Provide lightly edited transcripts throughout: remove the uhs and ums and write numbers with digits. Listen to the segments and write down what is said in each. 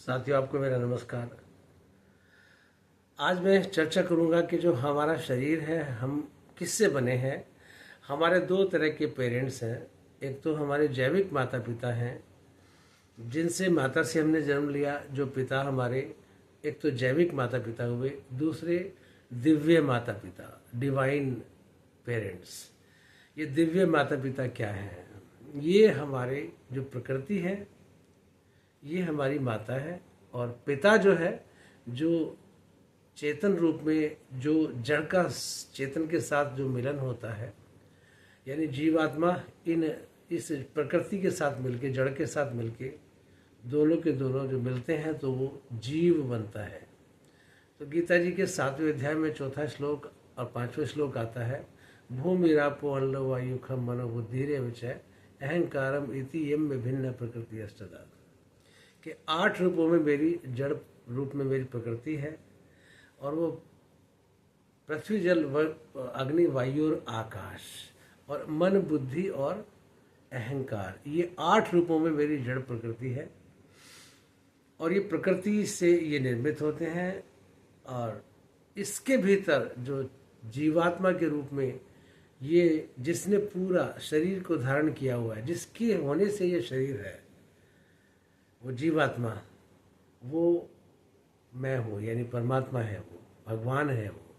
साथियों, आपको मेरा नमस्कार। आज मैं चर्चा करूंगा कि जो हमारा शरीर है, हम किससे बने हैं। हमारे दो तरह के पेरेंट्स हैं। एक तो हमारे जैविक माता पिता हैं, जिनसे माता से हमने जन्म लिया। जो पिता हमारे, एक तो जैविक माता पिता हुए, दूसरे दिव्य माता पिता, डिवाइन पेरेंट्स। ये दिव्य माता पिता क्या हैं? ये हमारे जो प्रकृति है, ये हमारी माता है। और पिता जो है, जो चेतन रूप में, जो जड़ का चेतन के साथ जो मिलन होता है, यानी जीवात्मा इस प्रकृति के साथ मिलके, जड़ के साथ मिलके, दोनों के दोनों जो मिलते हैं तो वो जीव बनता है। तो गीता जी के 7वें अध्याय में 4था श्लोक और 5वां श्लोक आता है, भूमिरापो अन्न वायु खम मनो बुद्धिरे विचय अहंकारम इति यम विभिन्न प्रकृति अष्टधा। कि 8 रूपों में मेरी, जड़ रूप में मेरी प्रकृति है, और वो पृथ्वी जल अग्नि वायु और आकाश और मन बुद्धि और अहंकार, ये 8 रूपों में मेरी जड़ प्रकृति है। और ये प्रकृति से ये निर्मित होते हैं। और इसके भीतर जो जीवात्मा के रूप में, ये जिसने पूरा शरीर को धारण किया हुआ है, जिसके होने से ये शरीर है, वो जीवात्मा, वो मैं हूँ, यानी परमात्मा है, वो भगवान है वो।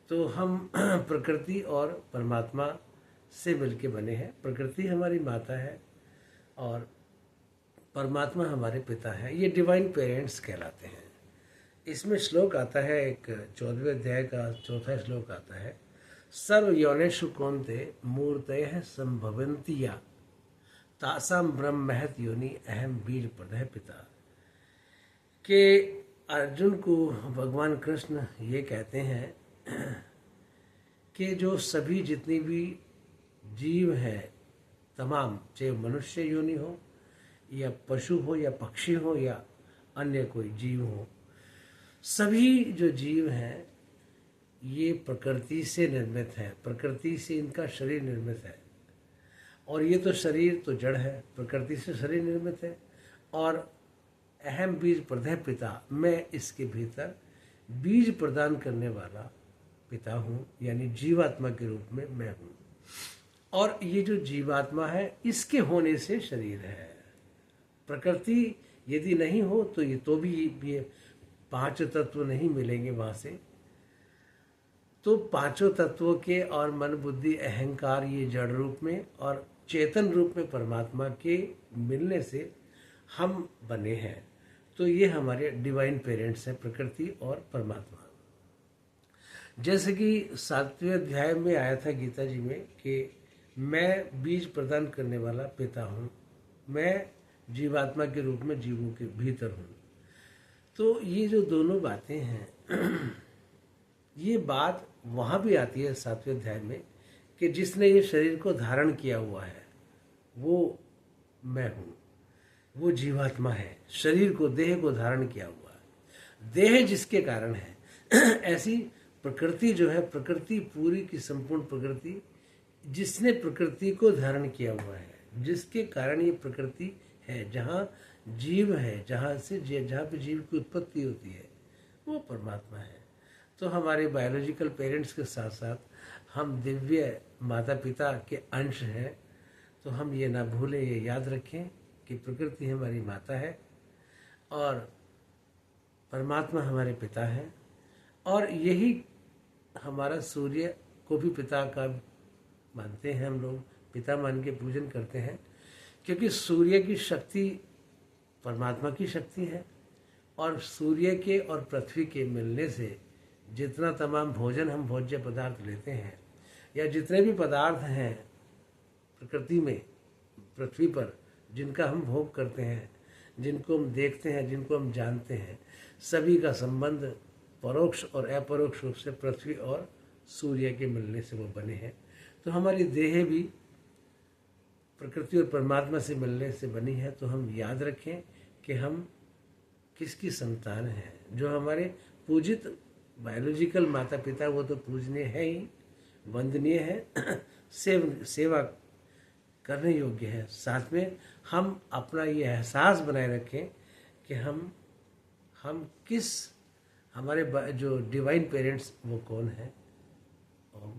तो हम प्रकृति और परमात्मा से मिलके बने हैं। प्रकृति हमारी माता है और परमात्मा हमारे पिता है। ये डिवाइन पेरेंट्स कहलाते हैं। इसमें श्लोक आता है, एक 14वें अध्याय का 4था श्लोक आता है, सर्व योनिषु कौन्ते मूर्तयः संभवन्ति या तासाम ब्रह्म महत योनि अहम बीज प्रदय पिता। के अर्जुन को भगवान कृष्ण ये कहते हैं कि जो सभी जितनी भी जीव हैं, तमाम, चाहे मनुष्य योनि हो या पशु हो या पक्षी हो या अन्य कोई जीव हो, सभी जो जीव हैं ये प्रकृति से निर्मित है। प्रकृति से इनका शरीर निर्मित है। और ये तो शरीर तो जड़ है, प्रकृति से शरीर निर्मित है। और अहम बीज प्रदय पिता, मैं इसके भीतर बीज प्रदान करने वाला पिता हूँ, यानी जीवात्मा के रूप में मैं हूँ। और ये जो जीवात्मा है, इसके होने से शरीर है। प्रकृति यदि नहीं हो तो ये 5 तत्व नहीं मिलेंगे वहाँ से। तो 5 तत्वों के और मन बुद्धि अहंकार, ये जड़ रूप में और चेतन रूप में परमात्मा के मिलने से हम बने हैं। तो ये हमारे डिवाइन पेरेंट्स हैं, प्रकृति और परमात्मा। जैसे कि 7वें अध्याय में आया था गीता जी में कि मैं बीज प्रदान करने वाला पिता हूँ, मैं जीवात्मा के रूप में जीवों के भीतर हूँ। तो ये जो दोनों बातें हैं, ये बात वहाँ भी आती है 7वें अध्याय में कि जिसने ये शरीर को धारण किया हुआ है वो मैं हूँ, वो जीवात्मा है। शरीर को, देह को धारण किया हुआ है, देह जिसके कारण है। ऐसी प्रकृति जो है, प्रकृति पूरी की संपूर्ण प्रकृति, जिसने प्रकृति को धारण किया हुआ है, जिसके कारण ये प्रकृति है, जहाँ जीव है, जहाँ पे जीव की उत्पत्ति होती है, वो परमात्मा है। तो हमारे बायोलॉजिकल पेरेंट्स के साथ साथ हम दिव्य माता पिता के अंश हैं। तो हम ये ना भूलें, ये याद रखें कि प्रकृति हमारी माता है और परमात्मा हमारे पिता हैं। और यही हमारा सूर्य को भी पिता का मानते हैं, हम लोग पिता मान के पूजन करते हैं, क्योंकि सूर्य की शक्ति परमात्मा की शक्ति है। और सूर्य के और पृथ्वी के मिलने से जितना तमाम भोजन हम भोज्य पदार्थ लेते हैं, या जितने भी पदार्थ हैं प्रकृति में, पृथ्वी पर, जिनका हम भोग करते हैं, जिनको हम देखते हैं, जिनको हम जानते हैं, सभी का संबंध परोक्ष और अपरोक्ष रूप से पृथ्वी और सूर्य के मिलने से वो बने हैं। तो हमारी देह भी प्रकृति और परमात्मा से मिलने से बनी है। तो हम याद रखें कि हम किसकी संतान हैं। जो हमारे पूजित बायोलॉजिकल माता पिता, वो तो पूजनीय है ही, वंदनीय है, सेवा करने योग्य है। साथ में हम अपना ये एहसास बनाए रखें कि हम हम किस हमारे जो डिवाइन पेरेंट्स वो कौन है। ओम